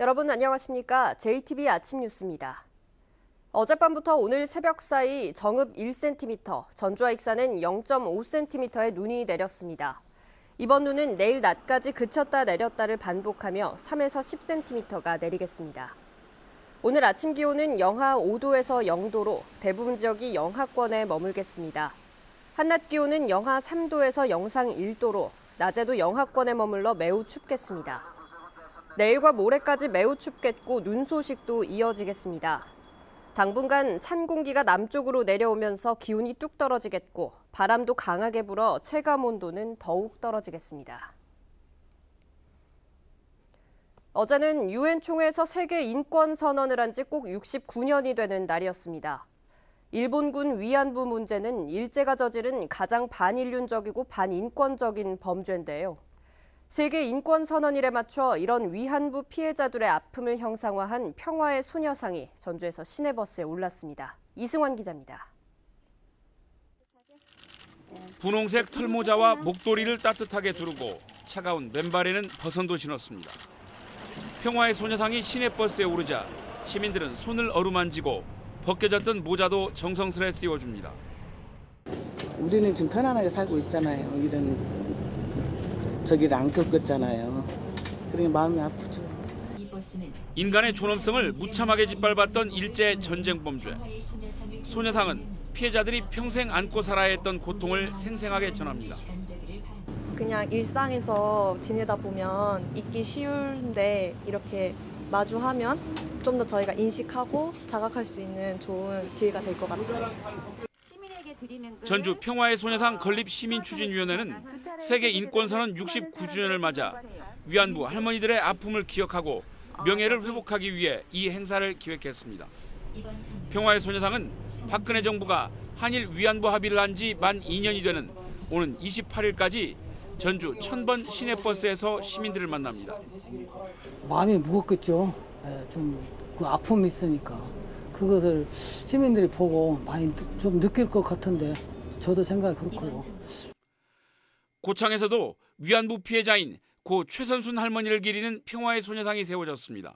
여러분 안녕하십니까? JTB 아침 뉴스입니다. 어젯밤부터 오늘 새벽 사이 정읍 1cm, 전주와 익산은 0.5cm의 눈이 내렸습니다. 이번 눈은 내일 낮까지 그쳤다 내렸다를 반복하며 3에서 10cm가 내리겠습니다. 오늘 아침 기온은 영하 5도에서 0도로 대부분 지역이 영하권에 머물겠습니다. 한낮 기온은 영하 3도에서 영상 1도로 낮에도 영하권에 머물러 매우 춥겠습니다. 내일과 모레까지 매우 춥겠고 눈 소식도 이어지겠습니다. 당분간 찬 공기가 남쪽으로 내려오면서 기온이 뚝 떨어지겠고 바람도 강하게 불어 체감 온도는 더욱 떨어지겠습니다. 어제는 유엔 총회에서 세계 인권 선언을 한 지 꼭 69년이 되는 날이었습니다. 일본군 위안부 문제는 일제가 저지른 가장 반인륜적이고 반인권적인 범죄인데요. 세계 인권 선언일에 맞춰 이런 위안부 피해자들의 아픔을 형상화한 평화의 소녀상이 전주에서 시내버스에 올랐습니다. 이승환 기자입니다. 분홍색 털모자와 목도리를 따뜻하게 두르고 차가운 맨발에는 버선도 신었습니다. 평화의 소녀상이 시내버스에 오르자 시민들은 손을 어루만지고 벗겨졌던 모자도 정성스레 씌워줍니다. 우리는 지금 편안하게 살고 있잖아요. 이런 저기를 안 겪었잖아요. 그러니 마음이 아프죠. 인간의 존엄성을 무참하게 짓밟았던 일제 전쟁 범죄. 소녀상은 피해자들이 평생 안고 살아야 했던 고통을 생생하게 전합니다. 그냥 일상에서 지내다 보면 잊기 쉬운데 이렇게 마주하면 좀 더 저희가 인식하고 자각할 수 있는 좋은 기회가 될 것 같아요. 전주 평화의 소녀상 건립시민추진위원회는 세계 인권선언 69주년을 맞아 위안부 할머니들의 아픔을 기억하고 명예를 회복하기 위해 이 행사를 기획했습니다. 평화의 소녀상은 박근혜 정부가 한일 위안부 합의를 한 지 만 2년이 되는 오는 28일까지 전주 1000번 시내버스에서 시민들을 만납니다. 마음이 무겁겠죠. 좀 그 아픔이 있으니까 그것을 시민들이 보고 많이 좀 느낄 것 같은데 저도 생각이 그렇고요. 고창에서도 위안부 피해자인 고 최선순 할머니를 기리는 평화의 소녀상이 세워졌습니다.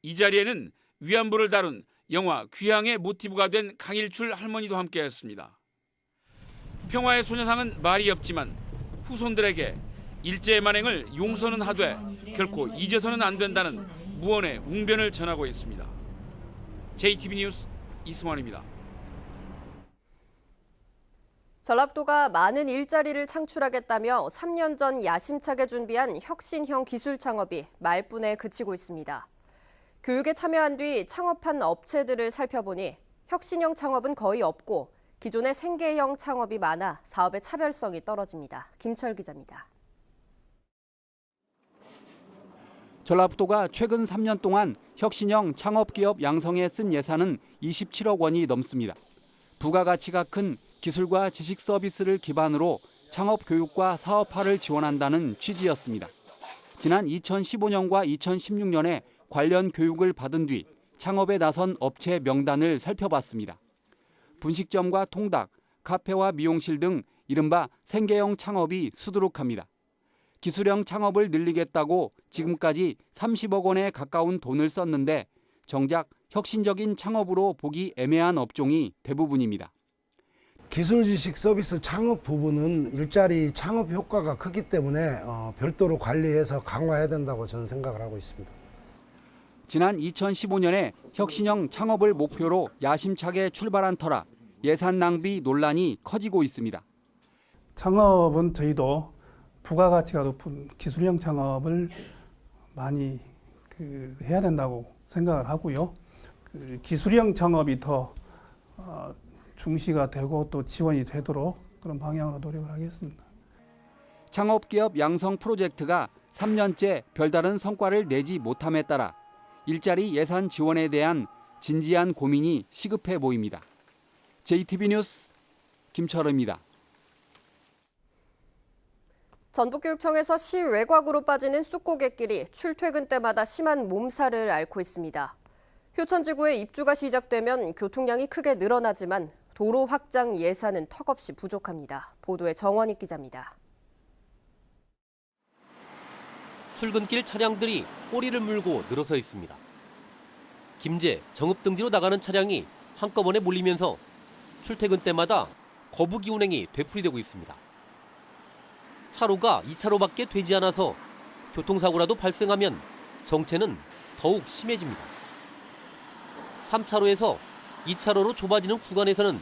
이 자리에는 위안부를 다룬 영화 귀향의 모티브가 된 강일출 할머니도 함께했습니다. 평화의 소녀상은 말이 없지만 후손들에게 일제의 만행을 용서는 하되 결코 잊어서는 안 된다는 무언의 웅변을 전하고 있습니다. JTB 뉴스 이승환입니다. 전라북도가 많은 일자리를 창출하겠다며 3년 전 야심차게 준비한 혁신형 기술 창업이 말뿐에 그치고 있습니다. 교육에 참여한 뒤 창업한 업체들을 살펴보니 혁신형 창업은 거의 없고 기존의 생계형 창업이 많아 사업의 차별성이 떨어집니다. 김철 기자입니다. 전라북도가 최근 3년 동안 혁신형 창업기업 양성에 쓴 예산은 27억 원이 넘습니다. 부가가치가 큰 기술과 지식 서비스를 기반으로 창업 교육과 사업화를 지원한다는 취지였습니다. 지난 2015년과 2016년에 관련 교육을 받은 뒤 창업에 나선 업체 명단을 살펴봤습니다. 분식점과 통닭, 카페와 미용실 등 이른바 생계형 창업이 수두룩합니다. 기술형 창업을 늘리겠다고 지금까지 30억 원에 가까운 돈을 썼는데 정작 혁신적인 창업으로 보기 애매한 업종이 대부분입니다. 기술 지식 서비스 창업 부분은 일자리 창업 효과가 크기 때문에 별도로 관리해서 강화해야 된다고 저는 생각을 하고 있습니다. 지난 2015년에 혁신형 창업을 목표로 야심차게 출발한 터라 예산 낭비 논란이 커지고 있습니다. 창업은 저희도 부가가치가 높은 기술형 창업을 많이 해야 된다고 생각을 하고요. 기술형 창업이 더 중시가 되고 또 지원이 되도록 그런 방향으로 노력을 하겠습니다. 창업기업 양성 프로젝트가 3년째 별다른 성과를 내지 못함에 따라 일자리 예산 지원에 대한 진지한 고민이 시급해 보입니다. JTB 뉴스 김철우입니다. 전북교육청에서 시 외곽으로 빠지는 쑥고갯길이 출퇴근 때마다 심한 몸살을 앓고 있습니다. 효천지구에 입주가 시작되면 교통량이 크게 늘어나지만 도로 확장 예산은 턱없이 부족합니다. 보도에 정원익 기자입니다. 출근길 차량들이 꼬리를 물고 늘어서 있습니다. 김제, 정읍등지로 나가는 차량이 한꺼번에 몰리면서 출퇴근 때마다 거북이 운행이 되풀이되고 있습니다. 차로가 2차로밖에 되지 않아서 교통사고라도 발생하면 정체는 더욱 심해집니다. 3차로에서 2차로로 좁아지는 구간에서는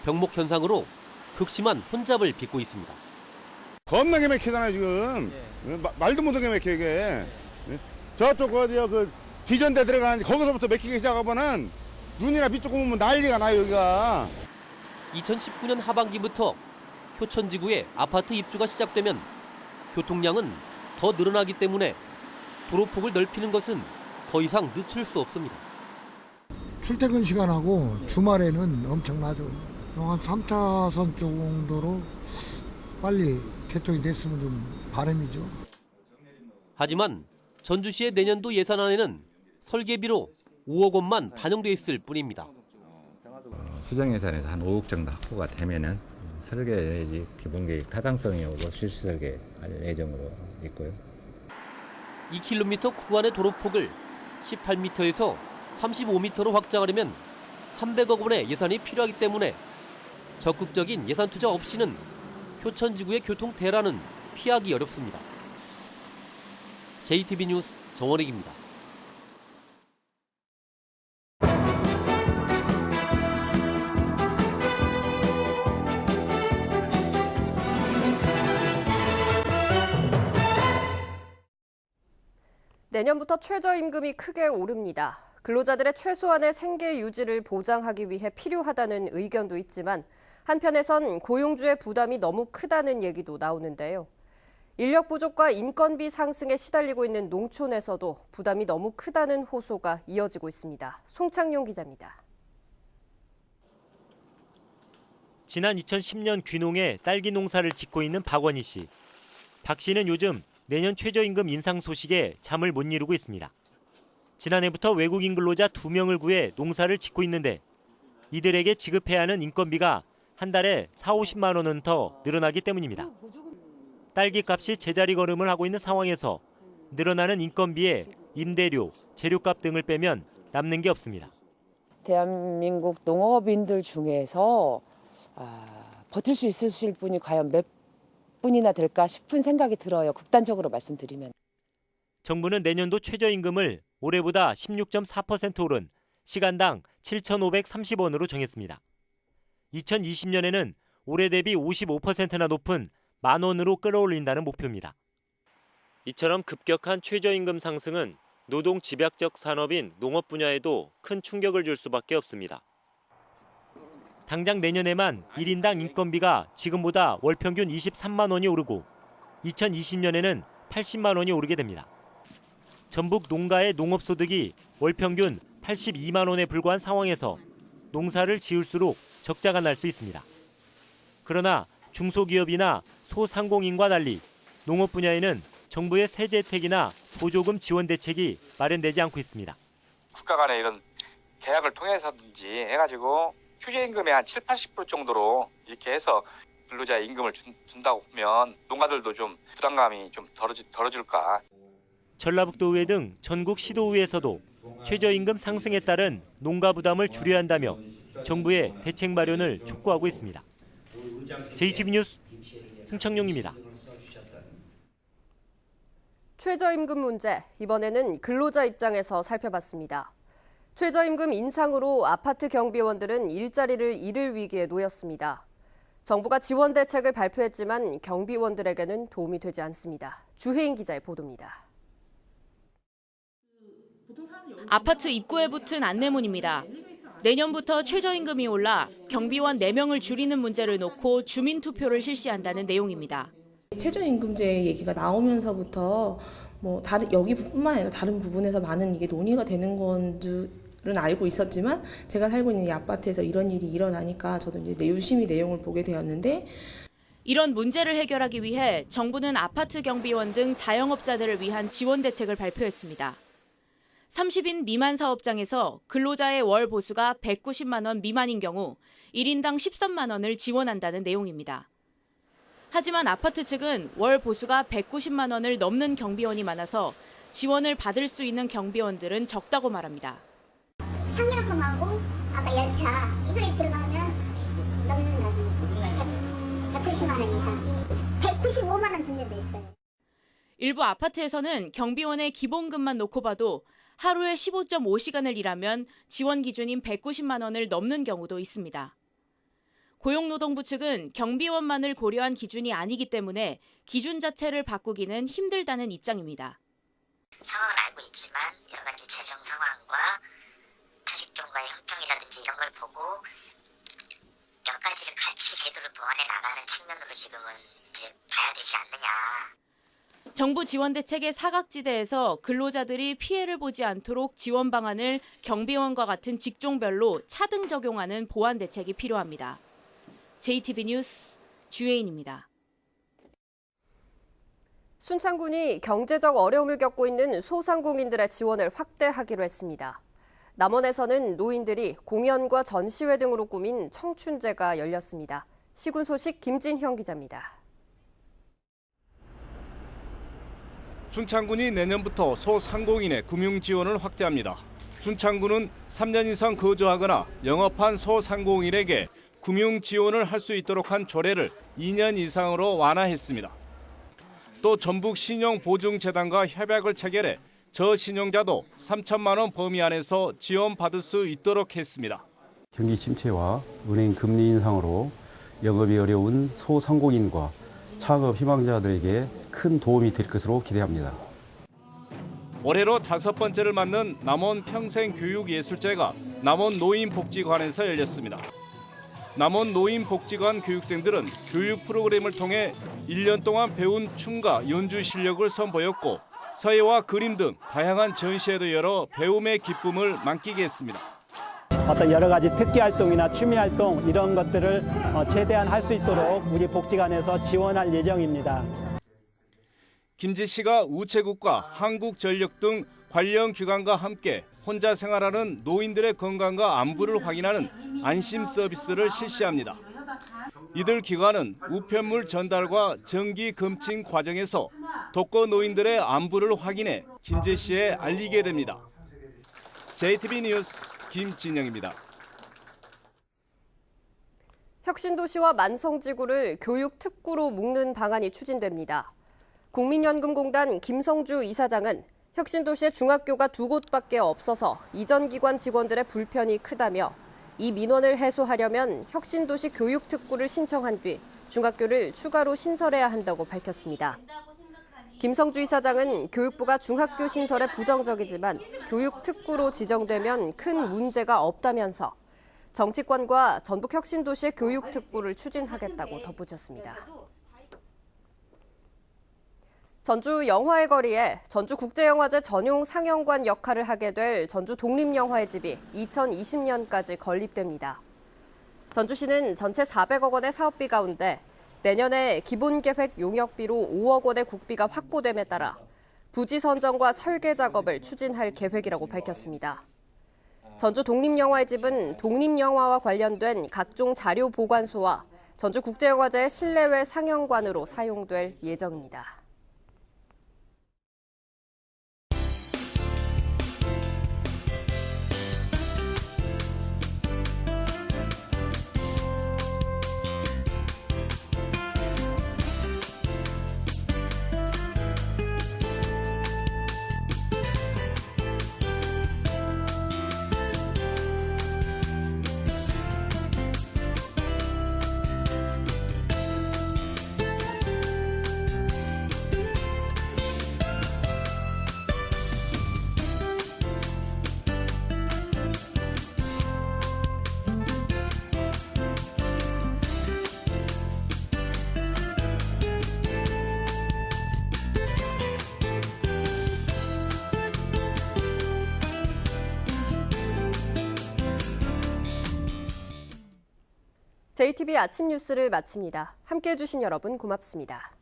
병목 현상으로 극심한 혼잡을 빚고 있습니다. 겁나게 막히잖아요 지금. 말도 못하게 막혀 이게. 저쪽 어디요 그 비전대 들어가는 거기서부터 막히기 시작하면은 눈이나 비 조금 오면 난리가 나요 여기가. 2019년 하반기부터 효천지구에 아파트 입주가 시작되면 교통량은 더 늘어나기 때문에 도로폭을 넓히는 것은 더 이상 늦출 수 없습니다. 출퇴근 시간하고 주말에는 엄청나죠. 한 3차선 정도로 빨리 개통이 됐으면 좀 바람이죠. 하지만 전주시의 내년도 예산안에는 설계비로 5억 원만 반영돼 있을 뿐입니다. 수정 예산에서 한 5억 정도 확보가 되면은 설계 내지 기본계획 타당성이 오고 실시 설계 할 예정으로 있고요. 2km 구간의 도로폭을 18m에서 35m로 확장하려면 300억 원의 예산이 필요하기 때문에 적극적인 예산 투자 없이는 효천지구의 교통 대란은 피하기 어렵습니다. JTB 뉴스 정원익입니다. 내년부터 최저임금이 크게 오릅니다. 근로자들의 최소한의 생계 유지를 보장하기 위해 필요하다는 의견도 있지만 한편에선 고용주의 부담이 너무 크다는 얘기도 나오는데요. 인력 부족과 인건비 상승에 시달리고 있는 농촌에서도 부담이 너무 크다는 호소가 이어지고 있습니다. 송창용 기자입니다. 지난 2010년 귀농에 딸기 농사를 짓고 있는 박원희 씨. 박 씨는 요즘 내년 최저임금 인상 소식에 잠을 못 이루고 있습니다. 지난해부터 외국인 근로자 2명을 구해 농사를 짓고 있는데 이들에게 지급해야 하는 인건비가 한 달에 40~50만 원은 더 늘어나기 때문입니다. 딸기 값이 제자리 걸음을 하고 있는 상황에서 늘어나는 인건비에 임대료, 재료값 등을 빼면 남는 게 없습니다. 대한민국 농업인들 중에서 버틸 수 있으실 분이 과연 몇 분이나 될까 싶은 생각이 들어요. 극단적으로 말씀드리면. 정부는 내년도 최저임금을 올해보다 16.4% 오른 시간당 7,530원으로 정했습니다. 2020년에는 올해 대비 55%나 높은 만 원으로 끌어올린다는 목표입니다. 이처럼 급격한 최저임금 상승은 노동 집약적 산업인 농업 분야에도 큰 충격을 줄 수밖에 없습니다. 당장 내년에만 1인당 인건비가 지금보다 월 평균 23만 원이 오르고 2020년에는 80만 원이 오르게 됩니다. 전북 농가의 농업소득이 월 평균 82만 원에 불과한 상황에서 농사를 지을수록 적자가 날 수 있습니다. 그러나 중소기업이나 소상공인과 달리 농업 분야에는 정부의 세제 혜택이나 보조금 지원 대책이 마련되지 않고 있습니다. 국가 간의 이런 계약을 통해서든지 해가지고 최저임금의 한 70~80% 정도로 이렇게 해서 근로자의 임금을 준다고 보면 농가들도 좀 부담감이 좀 덜어질까. 전라북도의회 등 전국 시도의회에서도 최저임금 상승에 따른 농가 부담을 줄여야 한다며 정부의 대책 마련을 촉구하고 있습니다. JTB 뉴스 송창용입니다. 최저임금 문제, 이번에는 근로자 입장에서 살펴봤습니다. 최저임금 인상으로 아파트 경비원들은 일자리를 잃을 위기에 놓였습니다. 정부가 지원 대책을 발표했지만 경비원들에게는 도움이 되지 않습니다. 주혜인 기자의 보도입니다. 아파트 입구에 붙은 안내문입니다. 내년부터 최저임금이 올라 경비원 4명을 줄이는 문제를 놓고 주민투표를 실시한다는 내용입니다. 최저임금제 얘기가 나오면서부터 여기뿐만 아니라 다른 부분에서 많은 이게 논의가 되는 건줄은 알고 있었지만 제가 살고 있는 이 아파트에서 이런 일이 일어나니까 저도 이제 유심히 내용을 보게 되었는데 이런 문제를 해결하기 위해 정부는 아파트 경비원 등 자영업자들을 위한 지원 대책을 발표했습니다. 30인 미만 사업장에서 근로자의 월 보수가 190만 원 미만인 경우 1인당 13만 원을 지원한다는 내용입니다. 하지만 아파트 측은 월 보수가 190만 원을 넘는 경비원이 많아서 지원을 받을 수 있는 경비원들은 적다고 말합니다. 상여금하고 아까 연차 이거에 들어가면 넘는다. 190만 원 이상. 195만 원 준 데도 있어요. 일부 아파트에서는 경비원의 기본금만 놓고 봐도 하루에 15.5시간을 일하면 지원 기준인 190만 원을 넘는 경우도 있습니다. 고용노동부 측은 경비원만을 고려한 기준이 아니기 때문에 기준 자체를 바꾸기는 힘들다는 입장입니다. 상황은 알고 있지만 여러 가지 재정 상황과 타직종과의 형평이라든지 이런 걸 보고 여러 가지를 같이 제도를 보완해 나가는 측면으로 지금은 이제 봐야 되지 않느냐. 정부 지원 대책의 사각지대에서 근로자들이 피해를 보지 않도록 지원 방안을 경비원과 같은 직종별로 차등 적용하는 보완 대책이 필요합니다. JTB 뉴스 주혜인입니다. 순창군이 경제적 어려움을 겪고 있는 소상공인들의 지원을 확대하기로 했습니다. 남원에서는 노인들이 공연과 전시회 등으로 꾸민 청춘제가 열렸습니다. 시군 소식 김진형 기자입니다. 순창군이 내년부터 소상공인의 금융 지원을 확대합니다. 순창군은 3년 이상 거주하거나 영업한 소상공인에게 금융 지원을 할 수 있도록 한 조례를 2년 이상으로 완화했습니다. 또 전북신용보증재단과 협약을 체결해 저신용자도 3천만 원 범위 안에서 지원받을 수 있도록 했습니다. 경기 침체와 은행 금리 인상으로 영업이 어려운 소상공인과 창업 희망자들에게 큰 도움이 될 것으로 기대합니다. 올해로 5번째를 맞는 남원 평생교육예술제가 남원 노인복지관에서 열렸습니다. 남원 노인복지관 교육생들은 교육 프로그램을 통해 1년 동안 배운 춤과 연주 실력을 선보였고 서예와 그림 등 다양한 전시회도 열어 배움의 기쁨을 만끽 했습니다. 어떤 여러 가지 특기 활동이나 취미 활동 이런 것들을 최대한 할 수 있도록 우리 복지관에서 지원할 예정입니다. 김지 씨가 우체국과 한국전력 등 관련 기관과 함께 혼자 생활하는 노인들의 건강과 안부를 확인하는 안심 서비스를 실시합니다. 이들 기관은 우편물 전달과 정기 검침 과정에서 독거 노인들의 안부를 확인해 김재 씨에 알리게 됩니다. JTB 뉴스 김진영입니다. 혁신도시와 만성지구를 교육특구로 묶는 방안이 추진됩니다. 국민연금공단 김성주 이사장은 혁신도시에 중학교가 2곳밖에 없어서 이전 기관 직원들의 불편이 크다며 이 민원을 해소하려면 혁신도시 교육특구를 신청한 뒤 중학교를 추가로 신설해야 한다고 밝혔습니다. 김성주 이사장은 교육부가 중학교 신설에 부정적이지만 교육특구로 지정되면 큰 문제가 없다면서 정치권과 전북혁신도시의 교육특구를 추진하겠다고 덧붙였습니다. 전주 영화의 거리에 전주국제영화제 전용 상영관 역할을 하게 될 전주 독립영화의 집이 2020년까지 건립됩니다. 전주시는 전체 400억 원의 사업비 가운데 내년에 기본계획 용역비로 5억 원의 국비가 확보됨에 따라 부지 선정과 설계 작업을 추진할 계획이라고 밝혔습니다. 전주 독립영화의 집은 독립영화와 관련된 각종 자료 보관소와 전주국제영화제의 실내외 상영관으로 사용될 예정입니다. JTB 아침 뉴스를 마칩니다. 함께해 주신 여러분 고맙습니다.